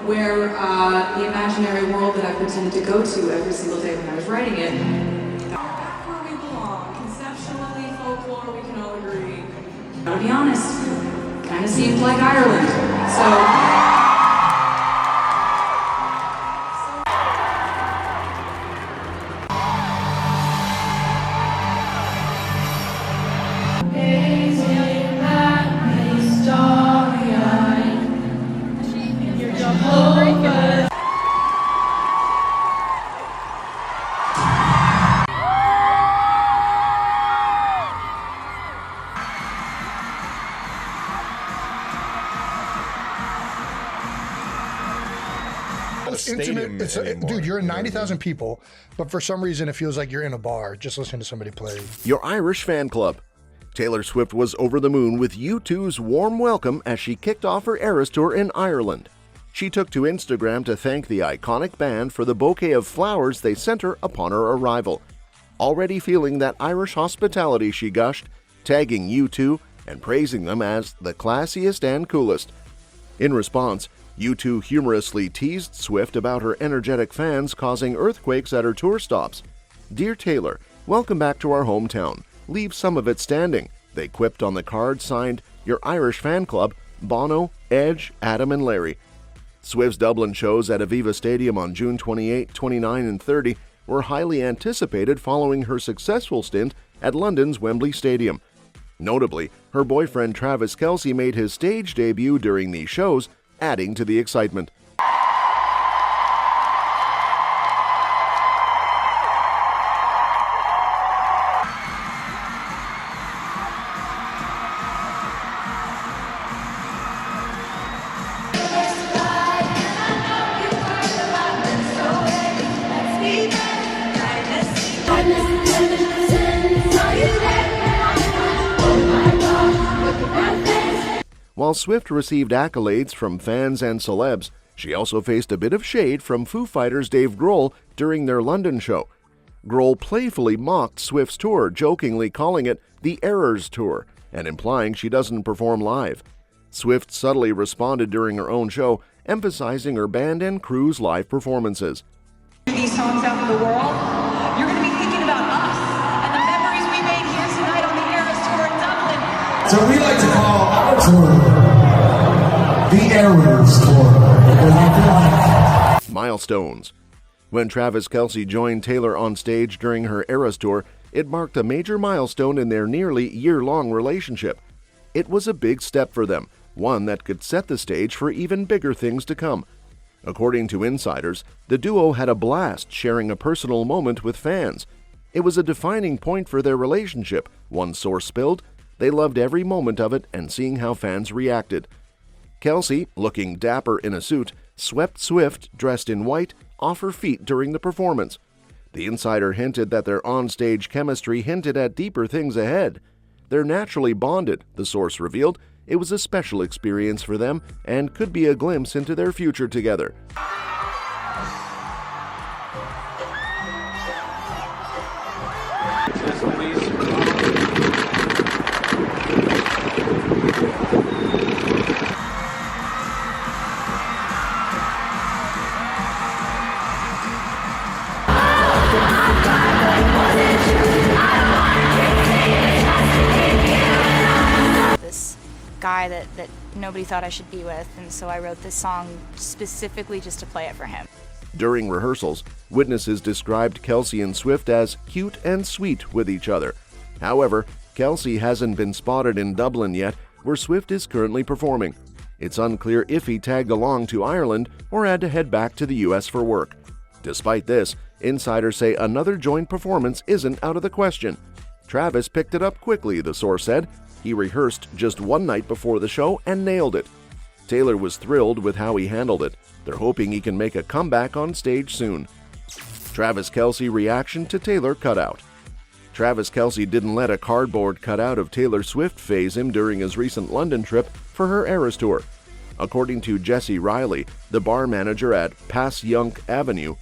where the imaginary world that I pretended to go to every single day when I was writing it. Back where we belong, conceptually, folklore, we can all agree. To be honest, kind of seemed like Ireland. So. Intimate. Dude, you're in 90,000 people, but for some reason it feels like you're in a bar just listening to somebody play. Your Irish fan club. Taylor Swift was over the moon with U2's warm welcome as she kicked off her Eras Tour in Ireland. She took to Instagram to thank the iconic band for the bouquet of flowers they sent her upon her arrival. Already feeling that Irish hospitality, she gushed, tagging U2 and praising them as the classiest and coolest. In response, U2 humorously teased Swift about her energetic fans causing earthquakes at her tour stops. "Dear Taylor, welcome back to our hometown. Leave some of it standing," they quipped on the card signed Your Irish Fan Club, Bono, Edge, Adam and Larry. Swift's Dublin shows at Aviva Stadium on June 28, 29 and 30 were highly anticipated following her successful stint at London's Wembley Stadium. Notably, her boyfriend Travis Kelce made his stage debut during these shows, adding to the excitement. While Swift received accolades from fans and celebs, she also faced a bit of shade from Foo Fighters' Dave Grohl during their London show. Grohl playfully mocked Swift's tour, jokingly calling it the Errors Tour and implying she doesn't perform live. Swift subtly responded during her own show, emphasizing her band and crew's live performances. These songs out in the world, you're going to be thinking about us and the memories we made here tonight on the Eras Tour in Dublin. So we like to call our tour the Errors Tour. Milestones. When Travis Kelce joined Taylor on stage during her Eras Tour, it marked a major milestone in their nearly year-long relationship. It was a big step for them, one that could set the stage for even bigger things to come. According to insiders, the duo had a blast sharing a personal moment with fans. It was a defining point for their relationship, one source spilled. They loved every moment of it and seeing how fans reacted. Kelce, looking dapper in a suit, swept Swift, dressed in white, off her feet during the performance. The insider hinted that their on-stage chemistry hinted at deeper things ahead. They're naturally bonded, the source revealed. It was a special experience for them and could be a glimpse into their future together. Guy that nobody thought I should be with, and so I wrote this song specifically just to play it for him. During rehearsals, witnesses described Kelce and Swift as cute and sweet with each other. However, Kelce hasn't been spotted in Dublin yet, where Swift is currently performing. It's unclear if he tagged along to Ireland or had to head back to the US for work. Despite this, insiders say another joint performance isn't out of the question. Travis picked it up quickly, the source said. He rehearsed just one night before the show and nailed it. Taylor was thrilled with how he handled it. They're hoping he can make a comeback on stage soon. Travis Kelce reaction to Taylor cutout. Travis Kelce didn't let a cardboard cutout of Taylor Swift faze him during his recent London trip for her Eras Tour. According to Jesse Riley, the bar manager at Pass Yonk Avenue,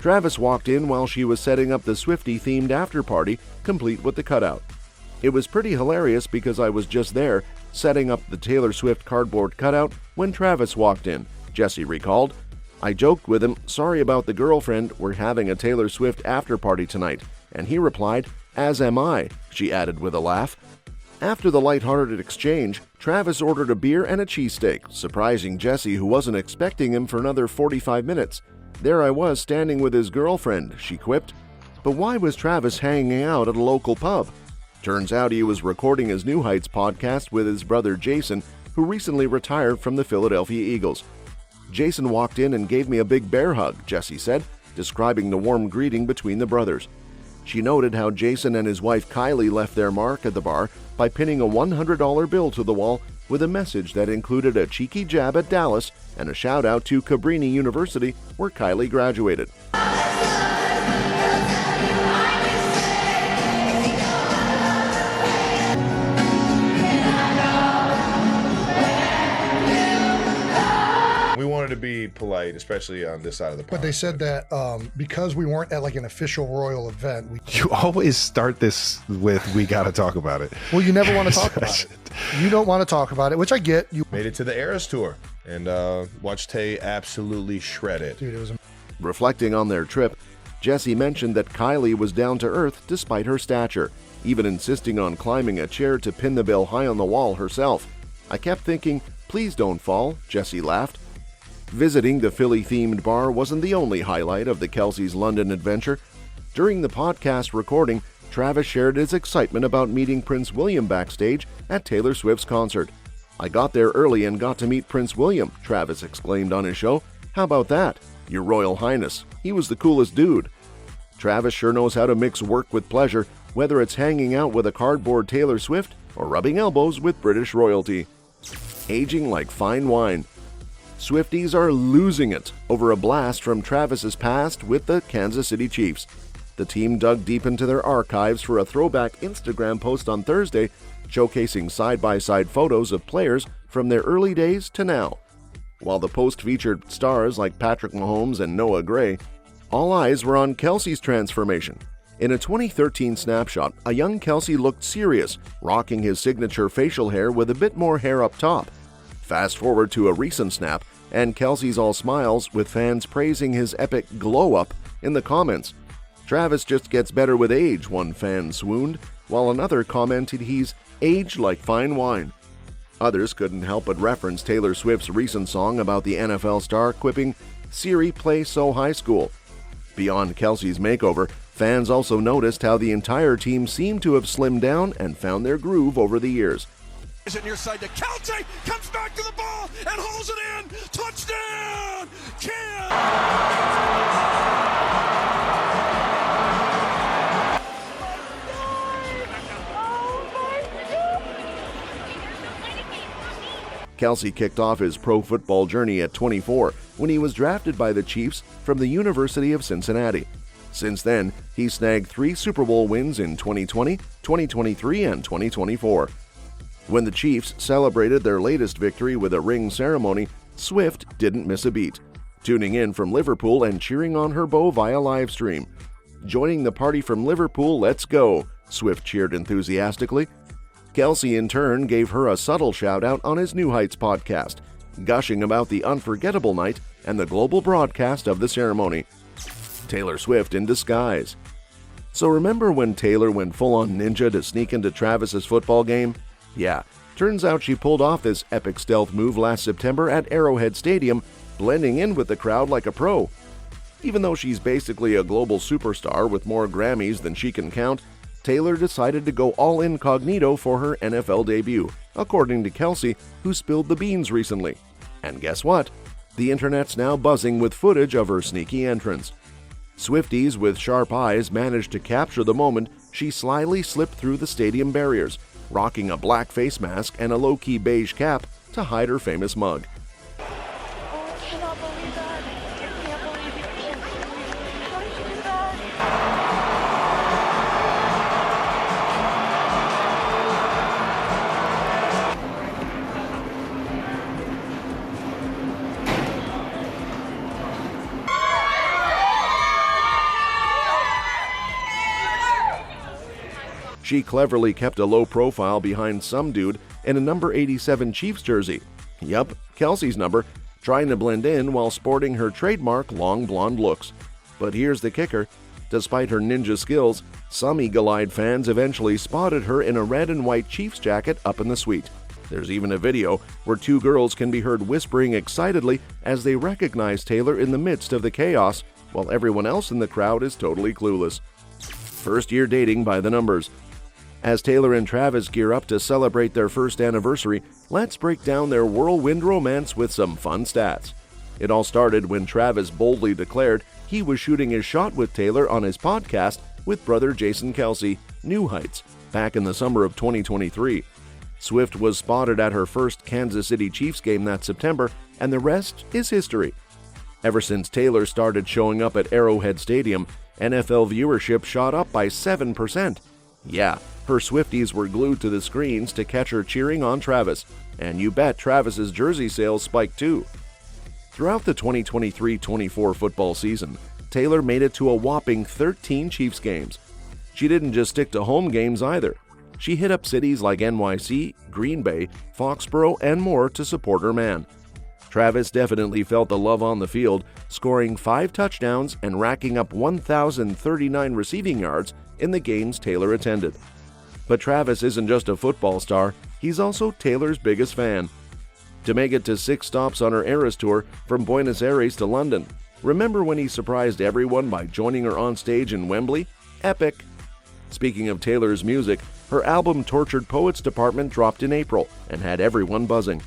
Travis walked in while she was setting up the Swiftie-themed after-party, complete with the cutout. It was pretty hilarious because I was just there, setting up the Taylor Swift cardboard cutout when Travis walked in. Jessie recalled. "I joked with him, 'Sorry about the girlfriend, we're having a Taylor Swift after party tonight.' And he replied, 'As am I,'" she added with a laugh. After the lighthearted exchange, Travis ordered a beer and a cheesesteak, surprising Jessie, who wasn't expecting him for another 45 minutes. "There I was standing with his girlfriend," she quipped. But why was Travis hanging out at a local pub? Turns out he was recording his New Heights podcast with his brother Jason, who recently retired from the Philadelphia Eagles. "Jason walked in and gave me a big bear hug," Jessie said, describing the warm greeting between the brothers. She noted how Jason and his wife Kylie left their mark at the bar by pinning a $100 bill to the wall with a message that included a cheeky jab at Dallas and a shout-out to Cabrini University, where Kylie graduated. We wanted to be polite, especially on this side of the pond. But they said that because we weren't at like an official royal event, You always start this with, "We got to talk about it." well, you never want to talk about it. You don't want to talk about it, which I get. You made it to the Eras Tour and watched Tay absolutely shred it. Dude, it was Reflecting on their trip, Jessie mentioned that Kylie was down to earth despite her stature, even insisting on climbing a chair to pin the bill high on the wall herself. "I kept thinking, please don't fall," Jessie laughed. Visiting the Philly-themed bar wasn't the only highlight of the Kelce's London adventure. During the podcast recording, Travis shared his excitement about meeting Prince William backstage at Taylor Swift's concert. "I got there early and got to meet Prince William," Travis exclaimed on his show. "How about that? Your Royal Highness. He was the coolest dude." Travis sure knows how to mix work with pleasure, whether it's hanging out with a cardboard Taylor Swift or rubbing elbows with British royalty. Aging like fine wine. Swifties are losing it over a blast from Travis's past with the Kansas City Chiefs. The team dug deep into their archives for a throwback Instagram post on Thursday, showcasing side-by-side photos of players from their early days to now. While the post featured stars like Patrick Mahomes and Noah Gray, all eyes were on Kelce's transformation. In a 2013 snapshot, a young Kelce looked serious, rocking his signature facial hair with a bit more hair up top. Fast forward to a recent snap, and Kelce's all smiles with fans praising his epic glow-up in the comments. "Travis just gets better with age," one fan swooned, while another commented he's aged like fine wine. Others couldn't help but reference Taylor Swift's recent song about the NFL star, quipping, "Siri, play So High School." Beyond Kelce's makeover, fans also noticed how the entire team seemed to have slimmed down and found their groove over the years. Is it near side to Kelce, comes back to the ball and holds it in. Touchdown! Kelce kicked off his pro football journey at 24 when he was drafted by the Chiefs from the University of Cincinnati. Since then, he snagged 3 Super Bowl wins in 2020, 2023, and 2024. When the Chiefs celebrated their latest victory with a ring ceremony, Swift didn't miss a beat, tuning in from Liverpool and cheering on her beau via live stream. "Joining the party from Liverpool, let's go," Swift cheered enthusiastically. Kelce, in turn, gave her a subtle shout-out on his New Heights podcast, gushing about the unforgettable night and the global broadcast of the ceremony. Taylor Swift in disguise. So remember when Taylor went full-on ninja to sneak into Travis's football game? Yeah, turns out she pulled off this epic stealth move last September at Arrowhead Stadium, blending in with the crowd like a pro. Even though she's basically a global superstar with more Grammys than she can count, Taylor decided to go all incognito for her NFL debut, according to Kelce, who spilled the beans recently. And guess what? The internet's now buzzing with footage of her sneaky entrance. Swifties with sharp eyes managed to capture the moment she slyly slipped through the stadium barriers, rocking a black face mask and a low-key beige cap to hide her famous mug. I cannot believe that. I can't believe it. How did you do that? She cleverly kept a low profile behind some dude in a number 87 Chiefs jersey. Yup, Kelce's number, trying to blend in while sporting her trademark long blonde looks. But here's the kicker. Despite her ninja skills, some eagle-eyed fans eventually spotted her in a red and white Chiefs jacket up in the suite. There's even a video where two girls can be heard whispering excitedly as they recognize Taylor in the midst of the chaos, while everyone else in the crowd is totally clueless. First year dating by the numbers. As Taylor and Travis gear up to celebrate their first anniversary, let's break down their whirlwind romance with some fun stats. It all started when Travis boldly declared he was shooting his shot with Taylor on his podcast with brother Jason Kelce, New Heights, back in the summer of 2023. Swift was spotted at her first Kansas City Chiefs game that September, and the rest is history. Ever since Taylor started showing up at Arrowhead Stadium, NFL viewership shot up by 7%. Yeah, her Swifties were glued to the screens to catch her cheering on Travis, and you bet Travis's jersey sales spiked too. Throughout the 2023-24 football season, Taylor made it to a whopping 13 Chiefs games. She didn't just stick to home games either. She hit up cities like NYC, Green Bay, Foxborough, and more to support her man. Travis definitely felt the love on the field, scoring 5 touchdowns and racking up 1,039 receiving yards in the games Taylor attended. But Travis isn't just a football star, he's also Taylor's biggest fan. To make it to 6 stops on her Eras tour from Buenos Aires to London. Remember when he surprised everyone by joining her on stage in Wembley? Epic! Speaking of Taylor's music, her album Tortured Poets Department dropped in April and had everyone buzzing.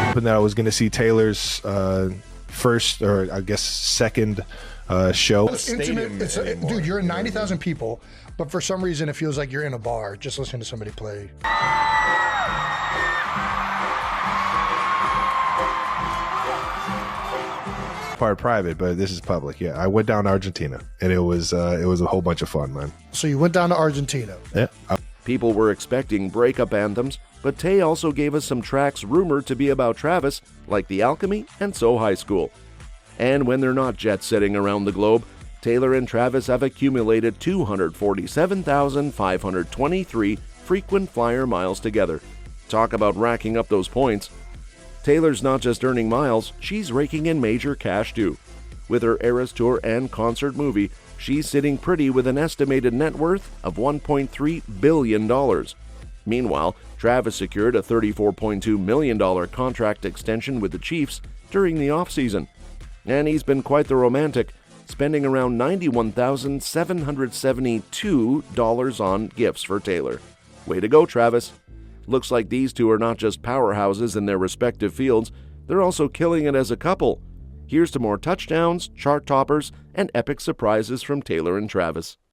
Hoping that I was going to see Taylor's first, or I guess second show. It's intimate. Dude, you're in 90,000 people, but for some reason it feels like you're in a bar just listening to somebody play. Part private, but this is public. Yeah, I went down to Argentina, and it was a whole bunch of fun, man. So you went down to Argentina. Yeah. People were expecting breakup anthems, but Tay also gave us some tracks rumored to be about Travis, like The Alchemy and So High School. And when they're not jet-setting around the globe, Taylor and Travis have accumulated 247,523 frequent flyer miles together. Talk about racking up those points. Taylor's not just earning miles, she's raking in major cash too. With her Eras Tour and concert movie, she's sitting pretty with an estimated net worth of $1.3 billion. Meanwhile, Travis secured a $34.2 million contract extension with the Chiefs during the offseason. And he's been quite the romantic, spending around $91,772 on gifts for Taylor. Way to go, Travis. Looks like these two are not just powerhouses in their respective fields, they're also killing it as a couple. Here's to more touchdowns, chart toppers, and epic surprises from Taylor and Travis.